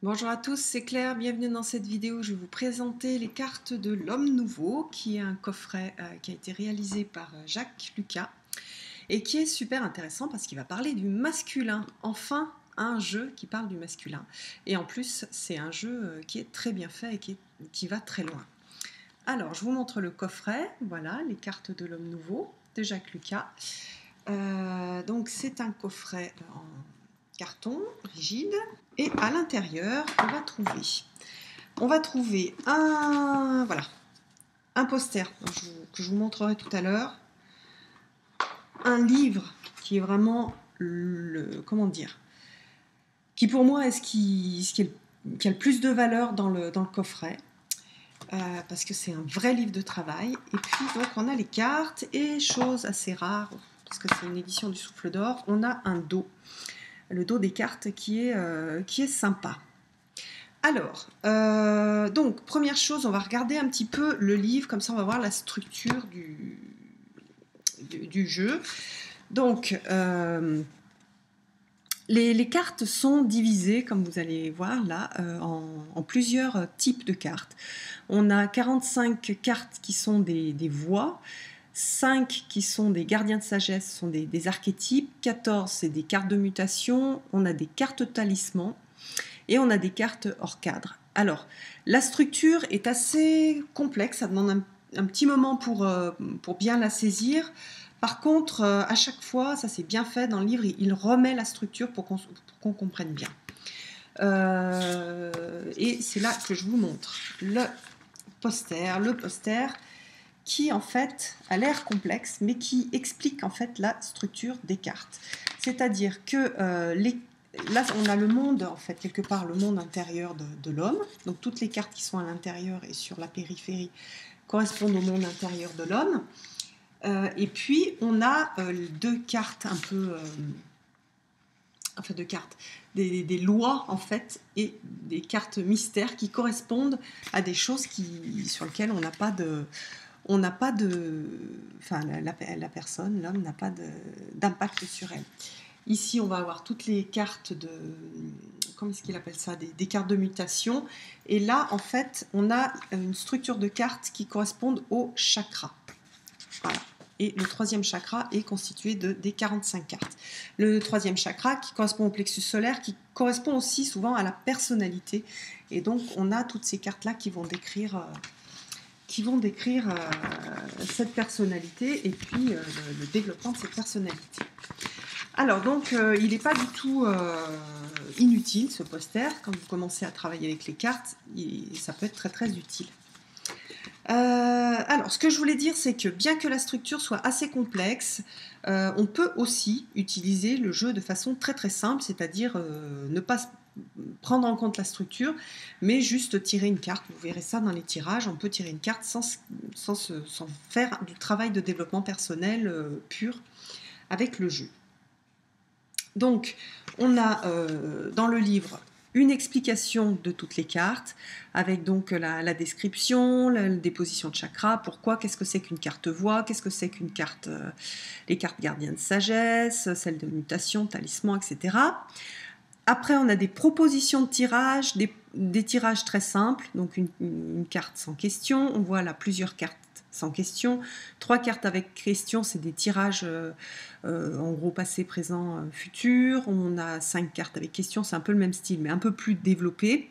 Bonjour à tous, c'est Claire, bienvenue dans cette vidéo. Je vais vous présenter les cartes de l'Homme Nouveau, qui est un coffret qui a été réalisé par Jacques Lucas et qui est super intéressant parce qu'il va parler du masculin. Enfin, un jeu qui parle du masculin. Et en plus, c'est un jeu qui est très bien fait et qui va très loin. Alors, je vous montre le coffret. Voilà, les cartes de l'Homme Nouveau de Jacques Lucas. Donc, c'est un coffret en carton rigide et à l'intérieur on va trouver un poster que je vous montrerai tout à l'heure, un livre qui est vraiment comment dire, qui pour moi est qui a le plus de valeur dans le coffret, parce que c'est un vrai livre de travail. Et puis donc on a les cartes et chose assez rare parce que c'est une édition du Souffle d'Or, on a un dos, le dos des cartes qui est sympa. Alors, donc, première chose, on va regarder un petit peu le livre, comme ça on va voir la structure du jeu. Donc, les cartes sont divisées, comme vous allez voir là, en plusieurs types de cartes. On a 45 cartes qui sont des voix, 5 qui sont des gardiens de sagesse, sont des archétypes, 14 c'est des cartes de mutation, on a des cartes talismans, et on a des cartes hors cadre. Alors, la structure est assez complexe, ça demande un petit moment pour bien la saisir. Par contre, à chaque fois, ça c'est bien fait dans le livre, il remet la structure pour qu'on comprenne bien. Et c'est là que je vous montre le poster qui en fait a l'air complexe, mais qui explique en fait la structure des cartes. C'est-à-dire que là, on a le monde, en fait, quelque part, le monde intérieur de l'homme. Donc, toutes les cartes qui sont à l'intérieur et sur la périphérie correspondent au monde intérieur de l'homme. Et puis, on a deux cartes un peu... enfin, deux cartes. Des lois, en fait, et des cartes mystères qui correspondent à des choses sur lesquelles on n'a pas de... Enfin, la personne, l'homme, n'a pas d'impact sur elle. Ici, on va avoir toutes les cartes de... Comment est-ce qu'il appelle ça, des cartes de mutation. Et là, en fait, on a une structure de cartes qui correspondent au chakra. Voilà. Et le troisième chakra est constitué des 45 cartes. Le troisième chakra qui correspond au plexus solaire, qui correspond aussi souvent à la personnalité. Et donc, on a toutes ces cartes-là qui vont décrire cette personnalité et puis le développement de cette personnalité. Alors donc il n'est pas du tout inutile ce poster. Quand vous commencez à travailler avec les cartes, ça peut être très très utile. Alors ce que je voulais dire, c'est que bien que la structure soit assez complexe, on peut aussi utiliser le jeu de façon très très simple, c'est-à-dire ne pas prendre en compte la structure, mais juste tirer une carte. Vous verrez ça dans les tirages, on peut tirer une carte sans faire du travail de développement personnel pur avec le jeu. Donc, on a dans le livre une explication de toutes les cartes, avec donc la description, la déposition de chakra, pourquoi, qu'est-ce que c'est qu'une carte voix, qu'est-ce que c'est qu'une carte, les cartes gardiens de sagesse, celles de mutation, talisman, etc. Après, on a des propositions de tirage, des tirages très simples, donc une carte sans question, on voit là plusieurs cartes sans question, 3 cartes avec question, c'est des tirages en gros passé, présent, futur. On a 5 cartes avec question, c'est un peu le même style, mais un peu plus développé.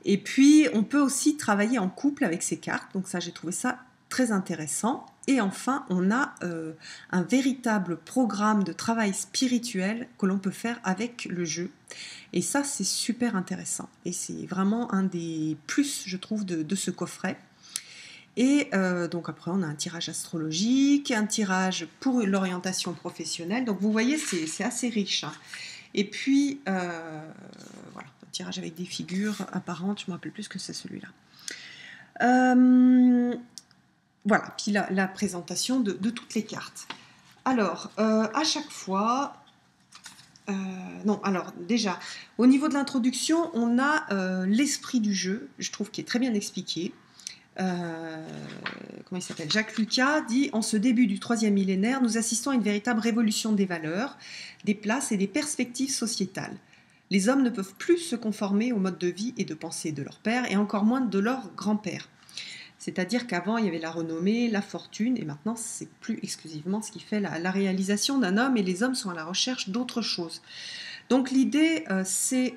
Et puis, on peut aussi travailler en couple avec ces cartes, donc ça, j'ai trouvé ça très intéressant. Et enfin, on a un véritable programme de travail spirituel que l'on peut faire avec le jeu. Et ça, c'est super intéressant. Et c'est vraiment un des plus, je trouve, de ce coffret. Et donc après, on a un tirage astrologique, un tirage pour l'orientation professionnelle. Donc vous voyez, c'est assez riche. Hein. Et puis, voilà, un tirage avec des figures apparentes. Je ne me rappelle plus ce que c'est celui-là. Voilà, puis la présentation de toutes les cartes. Alors, à chaque fois... non, alors déjà, au niveau de l'introduction, on a l'esprit du jeu, je trouve qu'il est très bien expliqué. Comment il s'appelle, Jacques Lucas dit: en ce début du 3e millénaire, nous assistons à une véritable révolution des valeurs, des places et des perspectives sociétales. Les hommes ne peuvent plus se conformer au mode de vie et de pensée de leur père, et encore moins de leur grand-père. C'est-à-dire qu'avant, il y avait la renommée, la fortune, et maintenant, c'est plus exclusivement ce qui fait la réalisation d'un homme, et les hommes sont à la recherche d'autre chose. Donc l'idée, c'est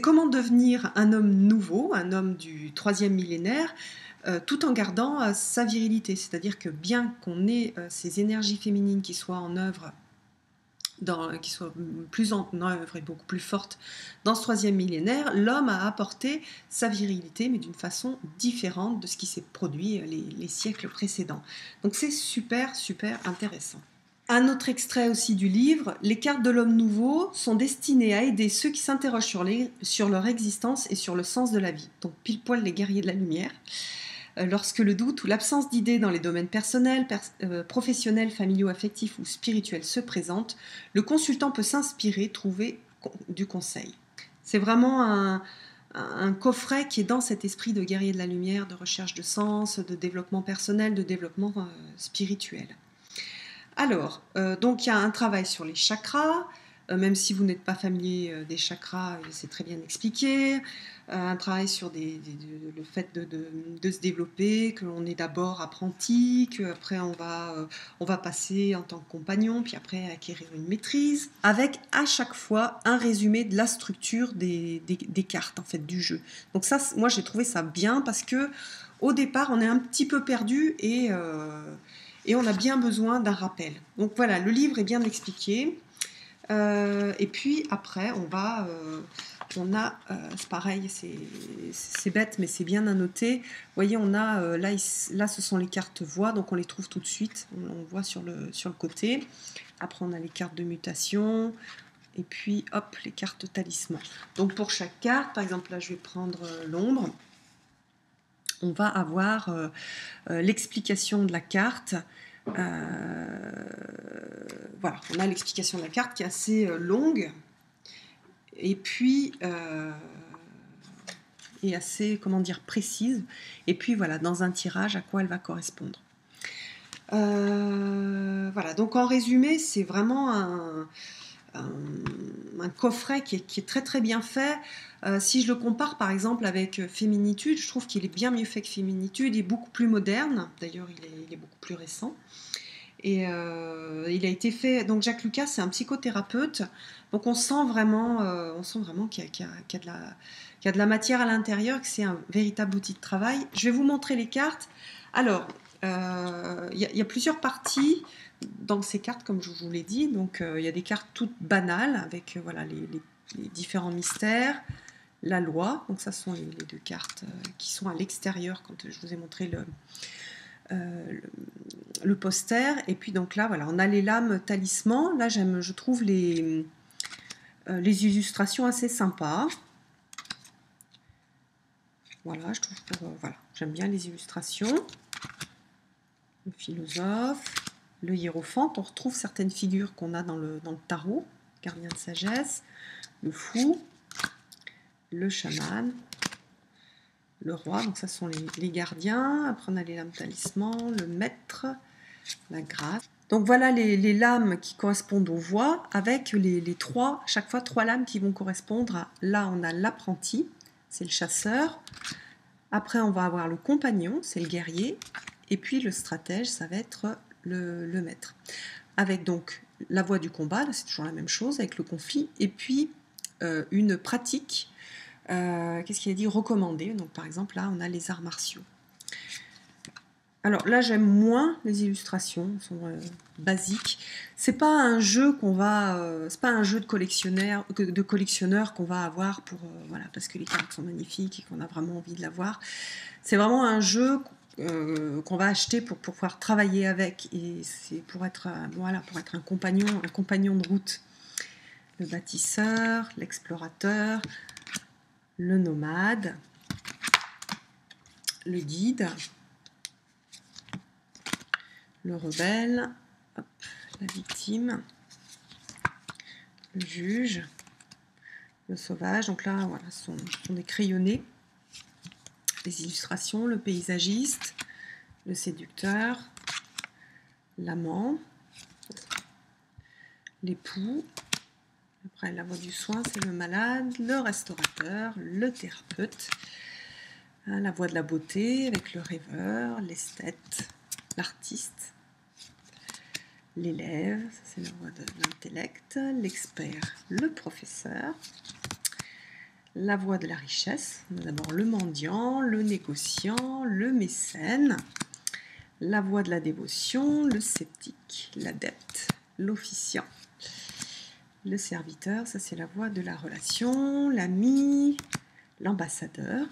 comment devenir un homme nouveau, un homme du 3e millénaire, tout en gardant sa virilité. C'est-à-dire que bien qu'on ait ces énergies féminines qui soient en œuvre, qui soient plus en œuvre et beaucoup plus fortes dans ce 3e millénaire, l'homme a apporté sa virilité, mais d'une façon différente de ce qui s'est produit les siècles précédents. Donc c'est super, super intéressant. Un autre extrait aussi du livre, les cartes de l'homme nouveau sont destinées à aider ceux qui s'interrogent sur leur existence et sur le sens de la vie. Donc pile poil les guerriers de la lumière. Lorsque le doute ou l'absence d'idées dans les domaines personnels, professionnels, familiaux, affectifs ou spirituels se présente, le consultant peut s'inspirer, trouver du conseil. C'est vraiment un coffret qui est dans cet esprit de guerrier de la lumière, de recherche de sens, de développement personnel, de développement spirituel. Alors, donc il y a un travail sur les chakras, même si vous n'êtes pas familier des chakras, c'est très bien expliqué. Un travail sur le fait de se développer, que l'on est d'abord apprenti, qu'après on va passer en tant que compagnon, puis après acquérir une maîtrise, avec à chaque fois un résumé de la structure des cartes en fait du jeu. Donc ça, moi j'ai trouvé ça bien parce que au départ on est un petit peu perdu et on a bien besoin d'un rappel. Donc voilà, le livre est bien expliqué. Et puis après, c'est pareil, c'est bête, mais c'est bien à noter. Vous voyez, on a là, ce sont les cartes voix, donc on les trouve tout de suite. On voit sur le côté. Après, on a les cartes de mutation. Et puis, hop, les cartes talisman. Donc pour chaque carte, par exemple, là, je vais prendre l'ombre. On va avoir l'explication de la carte. Voilà, on a l'explication de la carte qui est assez longue et puis et assez, comment dire, précise. Et puis voilà, dans un tirage, à quoi elle va correspondre. Voilà, donc en résumé, c'est vraiment un coffret qui est très très bien fait. Si je le compare par exemple avec Féminitude, je trouve qu'il est bien mieux fait que Féminitude, il est beaucoup plus moderne, d'ailleurs il est beaucoup plus récent. Et il a été fait, donc Jacques Lucas c'est un psychothérapeute, donc on sent vraiment qu'il y a de la matière à l'intérieur, que c'est un véritable outil de travail. Je vais vous montrer les cartes. Alors, il y a plusieurs parties dans ces cartes, comme je vous l'ai dit. Donc il y a des cartes toutes banales avec voilà, les différents mystères, la loi, donc ça sont les deux cartes qui sont à l'extérieur quand je vous ai montré le poster. Et puis donc là voilà, on a les lames talismans. Là je trouve les illustrations assez sympas. Voilà, je trouve voilà, j'aime bien les illustrations. Le philosophe, le hiérophant, on retrouve certaines figures qu'on a dans le tarot, gardien de sagesse, le fou, le chaman, le roi, donc ça sont les gardiens. Après on a les lames talismans, le maître, la grâce. Donc voilà les lames qui correspondent aux voix, avec chaque fois 3 lames qui vont correspondre à, là on a l'apprenti, c'est le chasseur. Après on va avoir le compagnon, c'est le guerrier. Et puis le stratège, ça va être le maître. Avec donc la voie du combat, c'est toujours la même chose, avec le conflit. Et puis une pratique, qu'est-ce qu'il a dit, recommandée. Donc par exemple, là, on a les arts martiaux. Alors là, j'aime moins les illustrations, elles sont basiques. C'est pas un jeu c'est pas un jeu de collectionneur qu'on va avoir pour voilà, parce que les cartes sont magnifiques et qu'on a vraiment envie de l'avoir. C'est vraiment un jeu qu'on va acheter pour pouvoir travailler avec, et c'est pour être un compagnon de route. Le bâtisseur, l'explorateur, le nomade, le guide, le rebelle, hop, la victime, le juge, le sauvage. Donc là, voilà, ce sont des crayonnés. Les illustrations, le paysagiste, le séducteur, l'amant, l'époux, le Après, la voie du soin, c'est le malade, le restaurateur, le thérapeute. La voie de la beauté avec le rêveur, l'esthète, l'artiste. L'élève, c'est la voie de l'intellect. L'expert, le professeur. La voie de la richesse, d'abord le mendiant, le négociant, le mécène. La voie de la dévotion, le sceptique, l'adepte, l'officiant. Le serviteur, ça c'est la voie de la relation, l'ami, l'ambassadeur.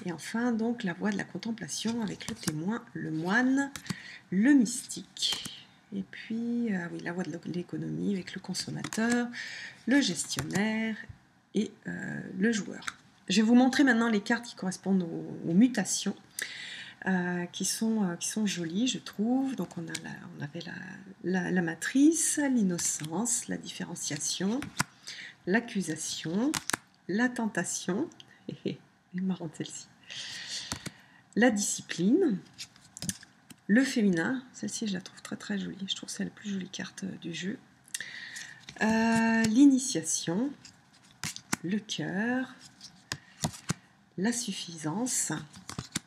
Et enfin donc la voie de la contemplation avec le témoin, le moine, le mystique. Et puis oui, la voie de l'économie avec le consommateur, le gestionnaire et le joueur. Je vais vous montrer maintenant les cartes qui correspondent aux mutations. Qui sont jolies, je trouve. Donc on avait la matrice, l'innocence, la différenciation, l'accusation, la tentation, marrante celle-ci, la discipline, le féminin, celle-ci je la trouve très très jolie, je trouve que c'est la plus jolie carte du jeu, l'initiation, le cœur, la suffisance,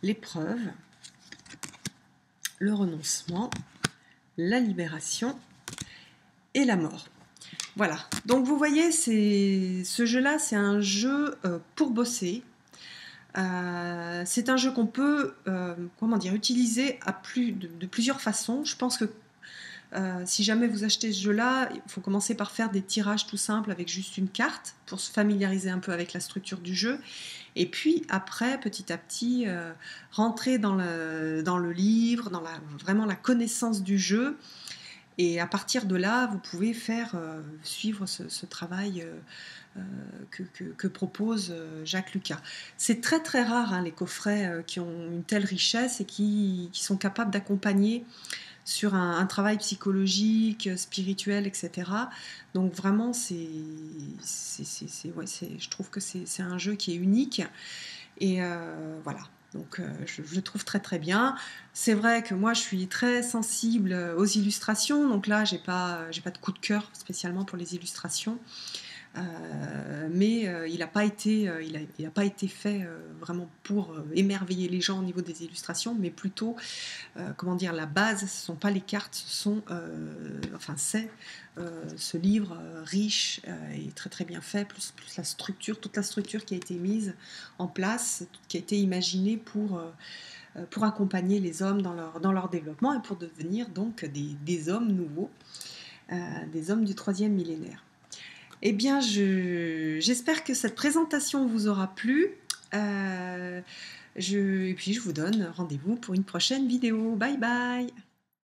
l'épreuve, le renoncement, la libération et la mort. Voilà, donc vous voyez, ce jeu-là, c'est un jeu pour bosser. C'est un jeu qu'on peut utiliser de plusieurs façons. Je pense que si jamais vous achetez ce jeu-là, il faut commencer par faire des tirages tout simples avec juste une carte pour se familiariser un peu avec la structure du jeu. Et puis après, petit à petit, rentrer dans le livre, dans vraiment la connaissance du jeu. Et à partir de là, vous pouvez suivre ce travail que propose Jacques Lucas. C'est très très rare les coffrets qui ont une telle richesse et qui sont capables d'accompagner sur un travail psychologique, spirituel, etc. Donc vraiment, je trouve que c'est un jeu qui est unique. Et voilà. Donc je le trouve très très bien. C'est vrai que moi je suis très sensible aux illustrations, donc là j'ai pas de coup de cœur spécialement pour les illustrations. Mais il n'a pas été fait vraiment pour émerveiller les gens au niveau des illustrations, mais plutôt la base, ce ne sont pas les cartes, c'est ce livre riche et très très bien fait, plus la structure, toute la structure qui a été mise en place, qui a été imaginée pour accompagner les hommes dans leur développement et pour devenir donc des hommes nouveaux, des hommes du 3e millénaire. Eh bien, j'espère que cette présentation vous aura plu. Et puis, je vous donne rendez-vous pour une prochaine vidéo. Bye bye!